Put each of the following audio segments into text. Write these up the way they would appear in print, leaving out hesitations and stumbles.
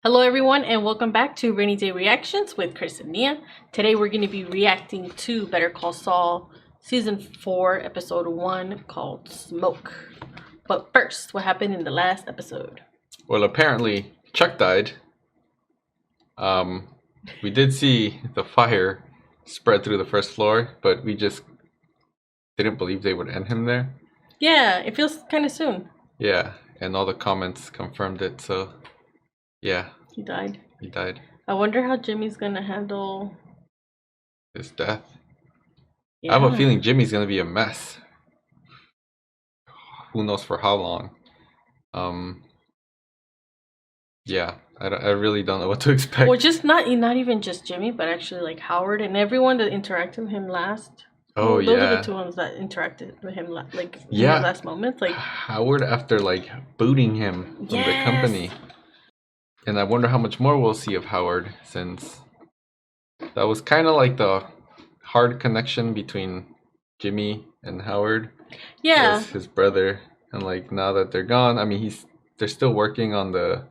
Hello everyone and welcome back to Rainy Day Reactions with Chris and Nia. Today we're going to be reacting to Better Call Saul Season 4 Episode 1 called Smoke. But first, what happened in the last episode? Well, apparently Chuck died. We did see the fire spread through the first floor, but we just didn't believe they would end him there. Yeah, it feels kind of soon. Yeah, and all the comments confirmed it, so yeah. He died. He died. I wonder how Jimmy's gonna handle his death. Yeah. I have a feeling Jimmy's gonna be a mess. Who knows for how long. Yeah, I really don't know what to expect. Well, just not even just Jimmy, but actually like Howard and everyone that interacted with him last. Oh, those yeah. are the two ones that interacted with him in the last moments. Like Howard after like booting him from the company. And I wonder how much more we'll see of Howard, since that was kind of like the hard connection between Jimmy and Howard. Yeah. His brother, and like now that they're gone, I mean they're still working on the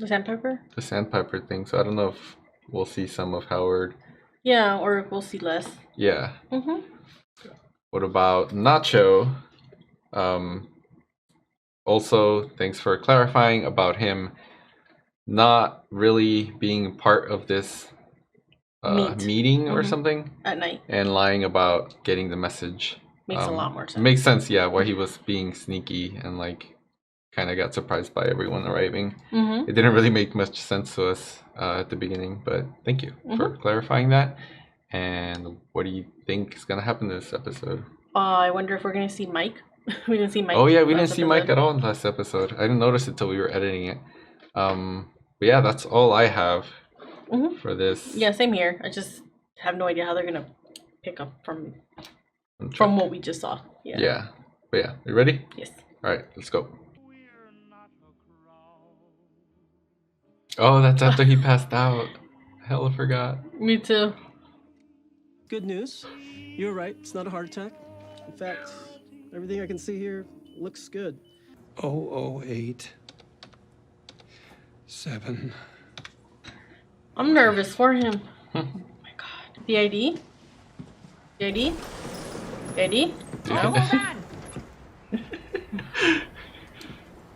Sandpiper? The Sandpiper thing, so I don't know if we'll see some of Howard. Yeah, or if we'll see less. Yeah. Mhm. What about Nacho? Also, thanks for clarifying about him not really being part of this meeting or something at night, and lying about getting the message. Makes a lot more sense. Makes sense, yeah, why he was being sneaky and like kind of got surprised by everyone arriving. It didn't really make much sense to us at the beginning, but thank you for clarifying that. And what do you think is gonna happen in this episode? I wonder if we're gonna see Mike. We didn't see Mike. Oh yeah, we didn't see Mike at all in the last episode. I didn't notice it till we were editing it. But yeah, that's all I have for this. Yeah, same here. I just have no idea how they're gonna pick up from what we just saw. Yeah. Yeah. But yeah, you ready? Yes. All right, let's go. Oh, that's after he passed out. Hell, I forgot. Me too. Good news. You're right. It's not a heart attack. In fact, everything I can see here looks good. 008 7. I'm nervous for him. Oh my god. The ID? The ID? The ID? Oh, hold on.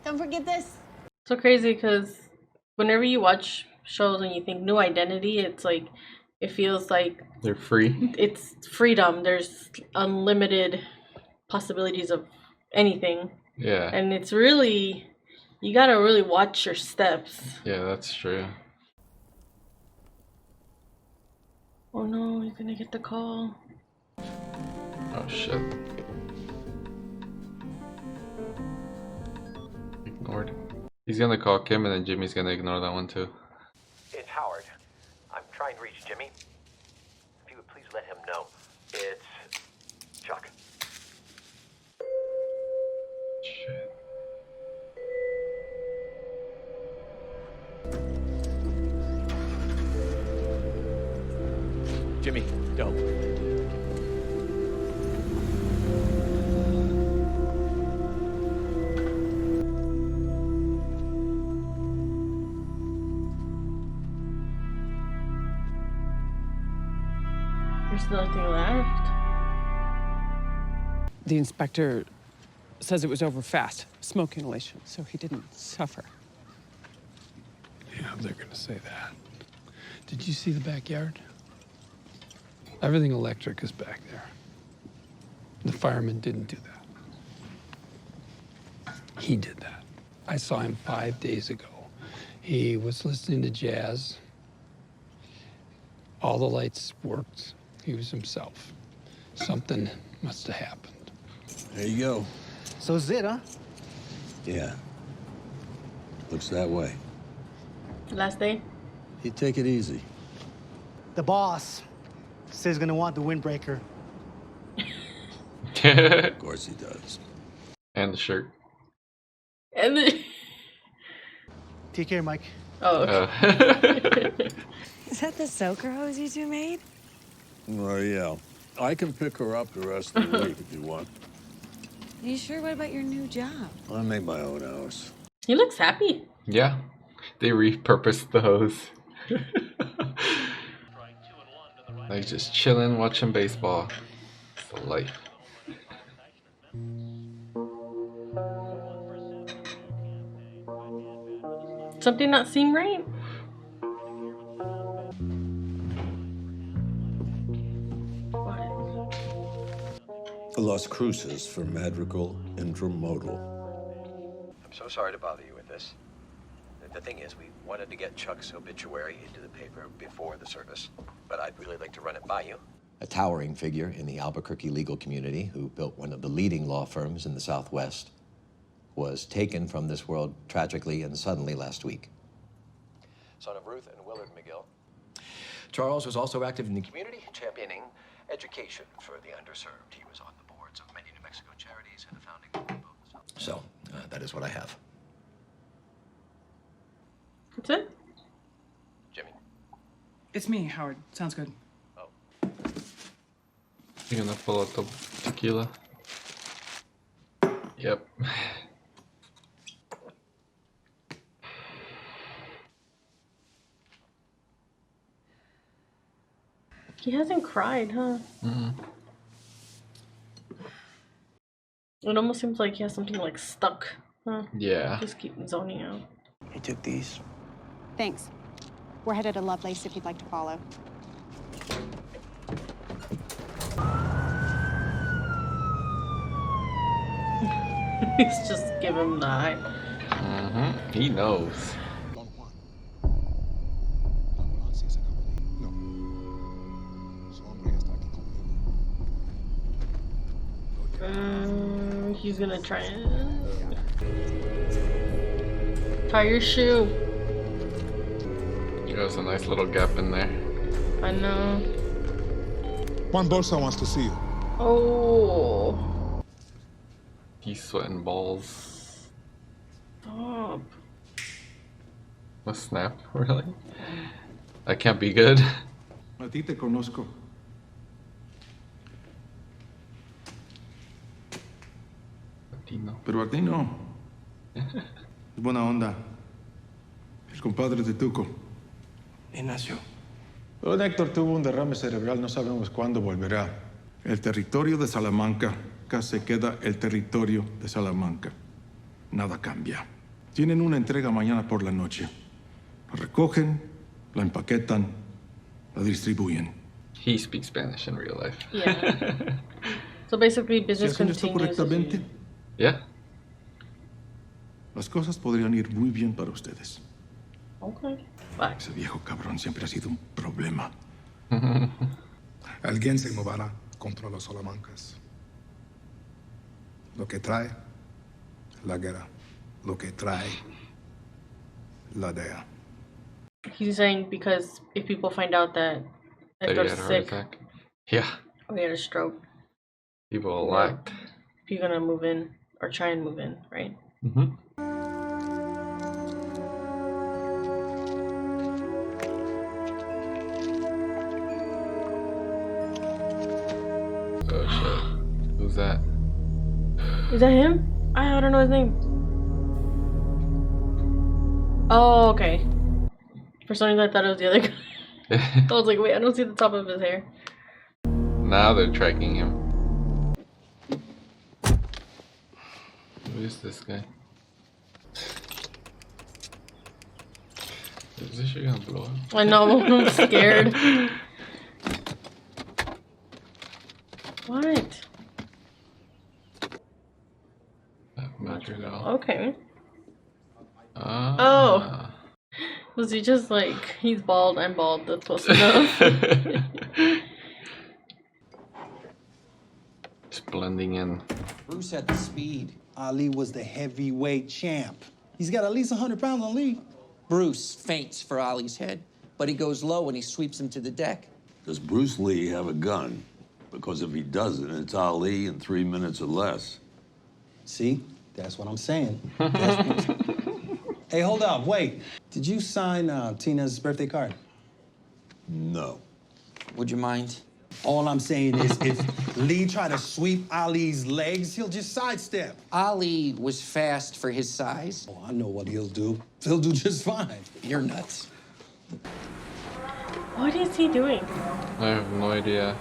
Don't forget this. So crazy because whenever you watch shows and you think new identity, it's like it feels like they're free. It's freedom. There's unlimited possibilities of anything. Yeah. And it's really, you gotta really watch your steps. Yeah, that's true. Oh no, he's gonna get the call. Oh shit. Ignored. He's gonna call Kim and then Jimmy's gonna ignore that one too. It's Howard. I'm trying to reach Jimmy. If you would please let him know. It's Chuck. Shit. Jimmy, don't. There's nothing left. The inspector says it was over fast, smoke inhalation, so he didn't suffer. Yeah, they're gonna say that. Did you see the backyard? Everything electric is back there. The fireman didn't do that. He did that. I saw him 5 days ago. He was listening to jazz. All the lights worked. He was himself. Something must have happened. There you go. So is it, huh? Yeah. Looks that way. Last day? You take it easy. The boss says he's gonna want the windbreaker. Of course he does. And the shirt. And the... Take care, Mike. Oh, okay. Is that the soaker hose you two made? Well, yeah. I can pick her up the rest of the week if you want. Are you sure? What about your new job? I make my own hours. He looks happy. Yeah. They repurposed the hose. Like just chilling, watching baseball. It's the life. Something not seem right? Las Cruces for Madrigal Intermodal. I'm so sorry to bother you with this. The thing is, we wanted to get Chuck's obituary into the paper before the service, but I'd really like to run it by you. A towering figure in the Albuquerque legal community who built one of the leading law firms in the Southwest was taken from this world tragically and suddenly last week. Son of Ruth and Willard McGill. Charles was also active in the Community championing education for the underserved. He was on the boards of many New Mexico charities and a founding member of the South. So, that is what I have. That's it? Jimmy. It's me, Howard. Sounds good. You gonna pull out the tequila? Yep. He hasn't cried, huh? Mm-hmm. It almost seems like he has something like stuck, huh? Yeah. Just keep zoning out. He took these. Thanks. We're headed to Lovelace if you'd like to follow. He's just giving him the eye. Mm-hmm. He knows. He's gonna try and tie your shoe. There's a nice little gap in there. I know. Juan Bolsa wants to see you. Oh. He's sweating balls. Stop. A snap, really? That can't be good. A ti te conozco. Latino. Pero a ti no. Es buena onda. El compadre de Tuco. Ignacio. Don Héctor tuvo un derrame cerebral, no sabemos cuándo volverá. El territorio de Salamanca casi queda el territorio de Salamanca. Nada cambia. Tienen una entrega mañana por la noche. La recogen, la empaquetan, la distribuyen. He speaks Spanish in real life. Yeah. So basically, Si business hacen esto continues. correctamente, Yeah. las cosas podrían ir muy bien para ustedes. Okay. Bye. Ese viejo cabrón siempre ha sido un problema. Alguien se moverá contra los Salamancas. Lo que trae la guerra. Lo que trae la DEA. He's saying because if people find out that That he Hector's had a heart sick attack. Yeah. or he had a stroke, People will act. you're gonna move in or try and move in, right? Mm-hmm. Oh shit. Who's that? Is that him? I don't know his name. Oh, okay. For some reason I thought it was the other guy. I was like, wait, I don't see the top of his hair. Now they're tracking him. Who is this guy? Is this shit gonna blow up? I know, I'm scared. What? Madrigal. Okay. Ah. Oh. Was he just like, he's bald, I'm bald, that's close enough. Just blending in. Bruce had the speed. Ali was the heavyweight champ. He's got at least 100 pounds on Lee. Bruce feints for Ali's head, but he goes low when he sweeps him to the deck. Does Bruce Lee have a gun? Because if he doesn't, it's Ali in 3 minutes or less. See? That's what I'm saying. Hey, hold up, wait. Did you sign Tina's birthday card? No. Would you mind? All I'm saying is if Lee tried to sweep Ali's legs, he'll just sidestep. Ali was fast for his size. Oh, I know what he'll do. He'll do just fine. You're nuts. What is he doing? I have no idea.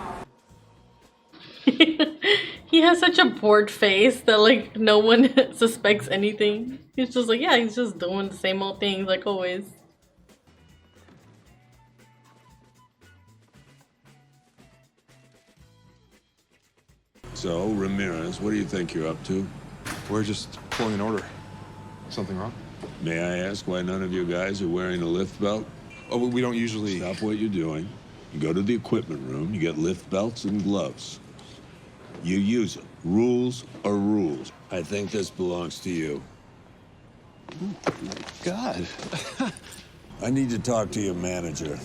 He has such a bored face that like no one suspects anything. He's just like, yeah, he's just doing the same old things like always. So, Ramirez, what do you think you're up to? We're just pulling an order. Something wrong? May I ask why none of you guys are wearing a lift belt? Oh, we don't usually... Stop what you're doing. You go to the equipment room, you get lift belts and gloves. You use them. Rules are rules. I think this belongs to you. God. I need to talk to your manager.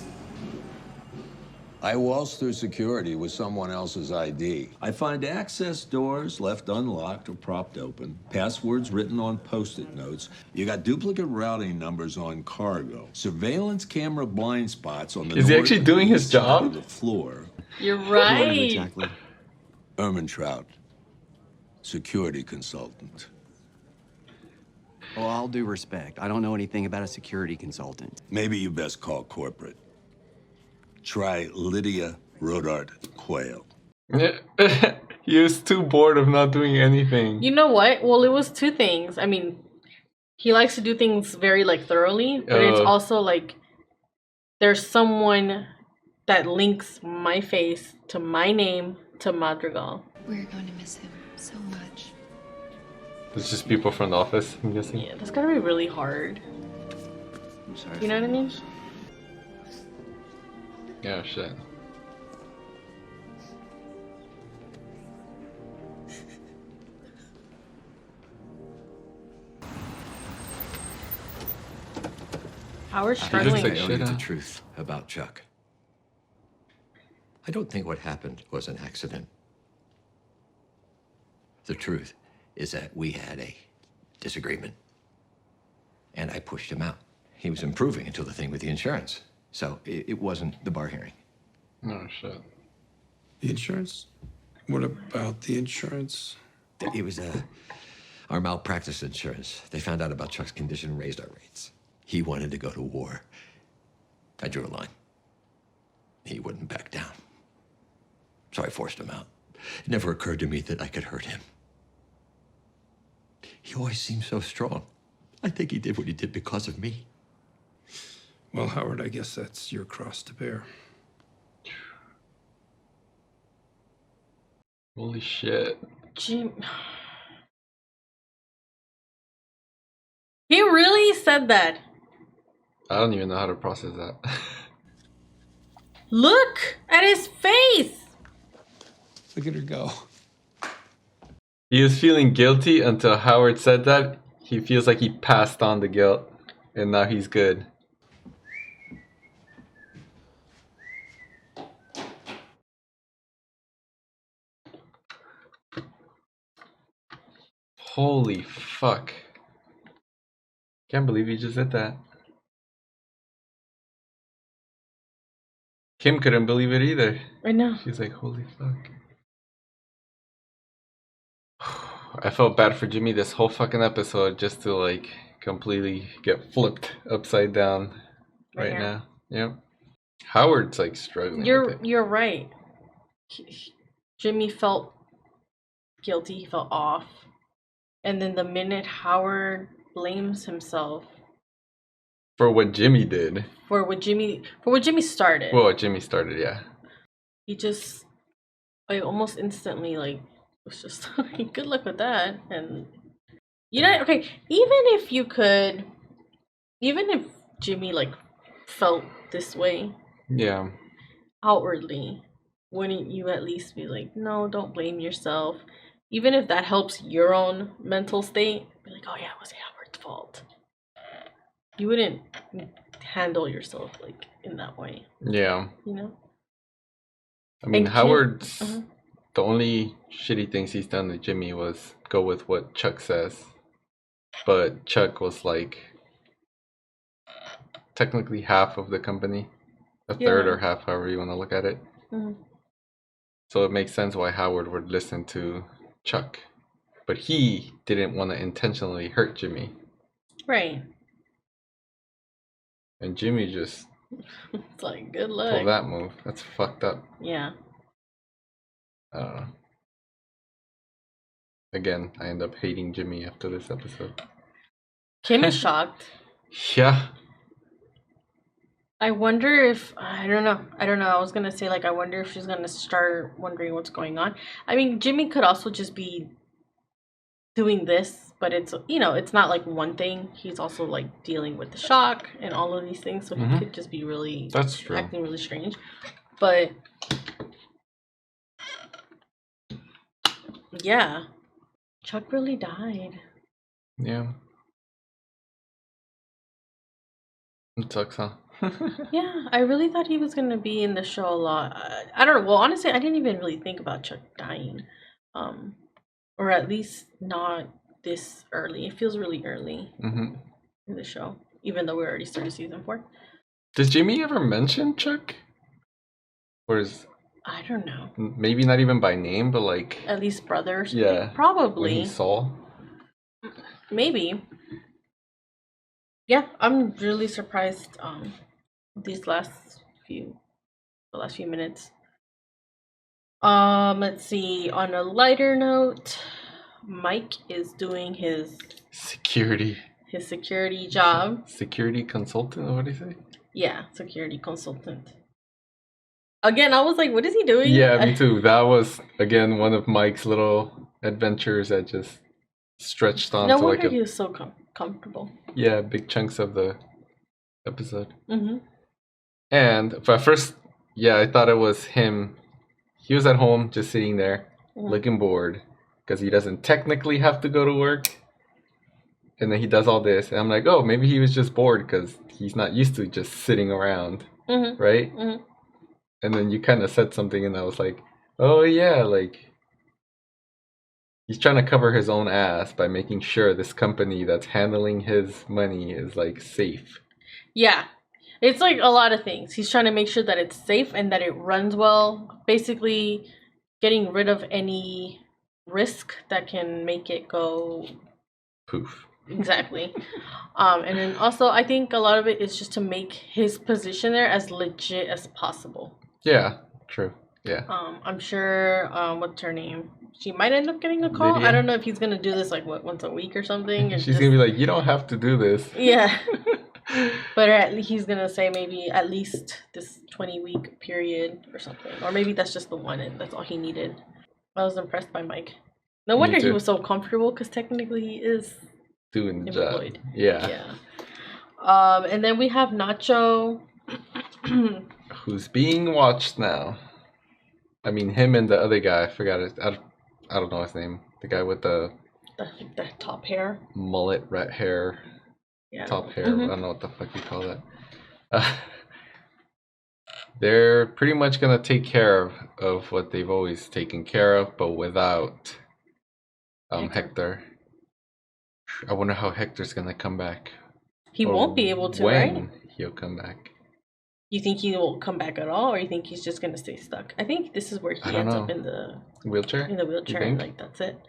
I waltz through security with someone else's ID. I find access doors left unlocked or propped open, passwords written on Post-it notes. You got duplicate routing numbers on cargo, surveillance camera blind spots on the Is he actually doing his job? of the floor. You're right. Exactly. Ermentrout, security consultant. Well, all due respect, I don't know anything about a security consultant. Maybe you best call corporate. Try Lydia Rodart Quayle. He was too bored of not doing anything. You know what? Well, it was two things. I mean, he likes to do things very like thoroughly, but it's also like there's someone that links my face to my name to Madrigal. We're going to miss him so much. It's just people from the office, I'm guessing. Yeah, that's gotta be really hard. I'm sorry. You know what I mean? Yeah, shit. Howard's I struggling. think I like owe you shit, the huh? truth about Chuck. I don't think what happened was an accident. The truth is that we had a disagreement. And I pushed him out. He was improving until the thing with the insurance. So it wasn't the bar hearing. Oh, shit. The insurance? What about the insurance? It was our malpractice insurance. They found out about Chuck's condition and raised our rates. He wanted to go to war. I drew a line. He wouldn't back down. So I forced him out. It never occurred to me that I could hurt him. He always seemed so strong. I think he did what he did because of me. Well, Howard, I guess that's your cross to bear. Holy shit. Jim. He really said that. I don't even know how to process that. Look at his face. Look at her go. He was feeling guilty until Howard said that. He feels like he passed on the guilt, and now he's good. Holy fuck. Can't believe he just did that. Kim couldn't believe it either. I know. She's like, holy fuck. I felt bad for Jimmy this whole fucking episode just to like completely get flipped upside down right now. Yep. Howard's like struggling. with it. You're right. Jimmy felt guilty. He felt off, and then the minute Howard blames himself For what Jimmy did. for what Jimmy started, Well, what Jimmy started, yeah. he just like almost instantly like was just like, good luck with that. And you know, okay, even if Jimmy like felt this way Yeah. outwardly, wouldn't you at least be like, no, don't blame yourself? Even if that helps your own mental state, be like, oh yeah, it was Howard's fault. You wouldn't handle yourself like in that way. Yeah. You know? I mean, And Howard's Uh-huh. the only shitty things he's done to Jimmy was go with what Chuck says. But Chuck was like technically half of the company, a third Yeah. or half, however you want to look at it. Mhm. So it makes sense why Howard would listen to Chuck. But he didn't want to intentionally hurt Jimmy. Right. And Jimmy just It's like, good luck. pulled that move. That's fucked up. Yeah. I don't know. Again, I end up hating Jimmy after this episode. Kim is shocked. Yeah. I wonder if I don't know. I was gonna say like I wonder if she's gonna start wondering what's going on. I mean, Jimmy could also just be doing this, but it's it's not like one thing. He's also like dealing with the shock and all of these things, so he could just be really acting really strange. But yeah, Chuck really died. Yeah. It sucks, huh? Yeah, I really thought he was gonna be in the show a lot. I don't know. Well, honestly, I didn't even really think about Chuck dying, or at least not this early. It feels really early in the show, even though we already started season 4. Does Jimmy ever mention Chuck? Or is I don't know. maybe not even by name, but like At least brother or something? yeah, Probably. when he's Saul. Maybe. Yeah, I'm really surprised. These last few minutes. Let's see. On a lighter note, Mike is doing his Security job. Security consultant, what do you say? Yeah, security consultant. Again, I was like, what is he doing? Yeah, me too. That was again one of Mike's little adventures that just stretched on No to wonder like he was so comfortable. yeah, big chunks of the episode. Mm-hmm. And at first, yeah, I thought it was him. He was at home just sitting there looking bored because he doesn't technically have to go to work. And then he does all this. And I'm like, oh, maybe he was just bored because he's not used to just sitting around. Right? Mm-hmm. And then you kind of said something and I was like, oh, yeah, like he's trying to cover his own ass by making sure this company that's handling his money is like safe. Yeah. It's like a lot of things. He's trying to make sure that it's safe and that it runs well. Basically, getting rid of any risk that can make it go poof. Exactly. And then also, I think a lot of it is just to make his position there as legit as possible. Yeah, true. Yeah. I'm sure, what's her name? She might end up getting a call. Lydia? I don't know if he's going to do this like once a week or something. She's going to be like, you don't have to do this. Yeah. But at least he's gonna say maybe at least this 20-week period or something, or maybe that's just the one and that's all he needed. I was impressed by Mike. No wonder he was so comfortable because technically he is doing the employed. job. Yeah. And then we have Nacho, who's being watched now. I mean, him and the other guy. I forgot it. I don't know his name. The guy with the top hair, mullet, rat hair. Yeah. Top hair. I don't know what the fuck you call that. They're pretty much gonna take care of what they've always taken care of, but without Hector. I wonder how Hector's gonna come back. He won't be able to, when right? He'll come back. You think he won't come back at all, or you think he's just gonna stay stuck? I think this is where he ends up in the wheelchair. In the wheelchair, and like that's it.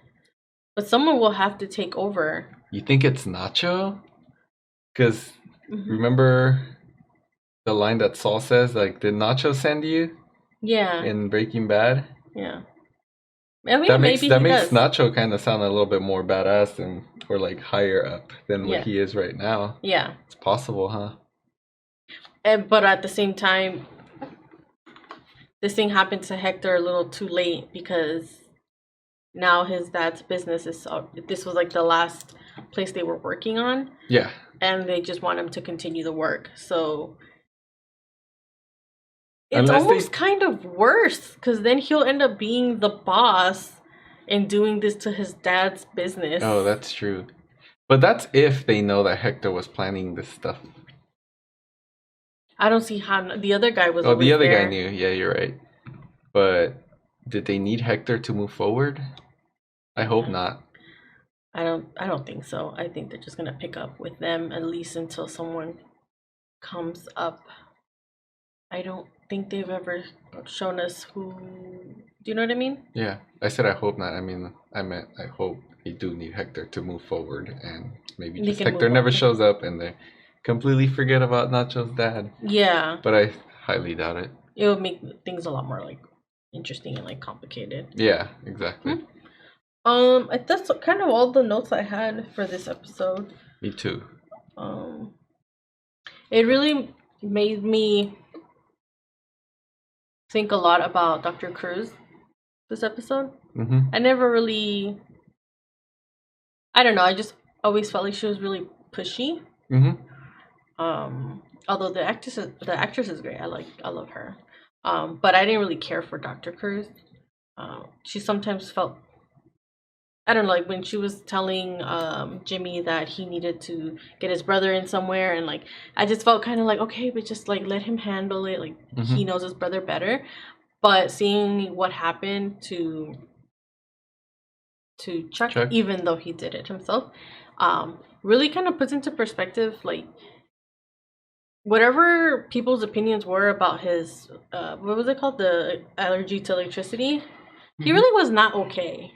But someone will have to take over. You think it's Nacho? Because remember the line that Saul says, like, did Nacho send you? Yeah. In Breaking Bad? Yeah. I mean, that makes does. Nacho kind of sound a little bit more badass or like higher up than what he is right now. Yeah. It's possible, huh? But at the same time, this thing happened to Hector a little too late because now his dad's business is... This was like the last place they were working on. Yeah. And they just want him to continue the work. So it's almost kind of worse because then he'll end up being the boss and doing this to his dad's business. Oh, that's true. But that's if they know that Hector was planning this stuff. I don't see how the other guy was. Oh, the other there. guy knew. Yeah, you're right. But did they need Hector to move forward? I hope not. I don't think so. I think they're just gonna pick up with them at least until someone comes up. I don't think they've ever shown us who. Do you know what I mean? Yeah, I said I hope not. I mean, I meant I hope they do need Hector to move forward, and maybe They just can Hector move never on. shows up and they completely forget about Nacho's dad. Yeah. But I highly doubt it. It would make things a lot more like interesting and like complicated. Yeah, exactly. That's kind of all the notes I had for this episode. Me too. It really made me think a lot about Dr. Cruz this episode. I never really, I don't know, I just always felt like she was really pushy. Although the actress is great. I love her. But I didn't really care for Dr. Cruz. She sometimes felt, I don't know, like when she was telling Jimmy that he needed to get his brother in somewhere, and like I just felt kind of like, okay, but just like let him handle it, like he knows his brother better. But seeing what happened to Chuck, even though he did it himself, really kind of puts into perspective like whatever people's opinions were about his what was it called, the allergy to electricity. He really was not okay.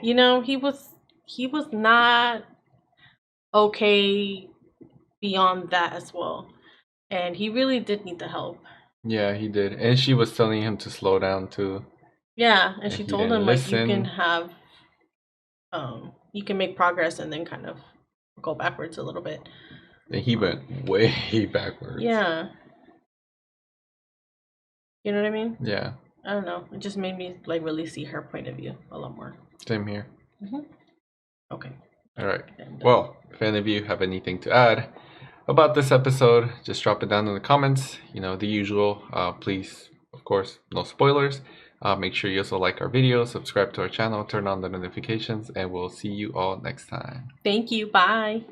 You know, he was not okay beyond that as well, and he really did need the help. Yeah, he did, and she was telling him to slow down too. Yeah, and she he told didn't him like listen. you can have you can make progress and then kind of go backwards a little bit. And he went way backwards. Yeah, you know what I mean? Yeah. I don't know, it just made me like really see her point of view a lot more. Same here. Okay. All right. Well, if any of you have anything to add about this episode, just drop it down in the comments. You know, the usual. Please, of course, no spoilers. Make sure you also like our video, subscribe to our channel, turn on the notifications, and we'll see you all next time. Thank you. Bye.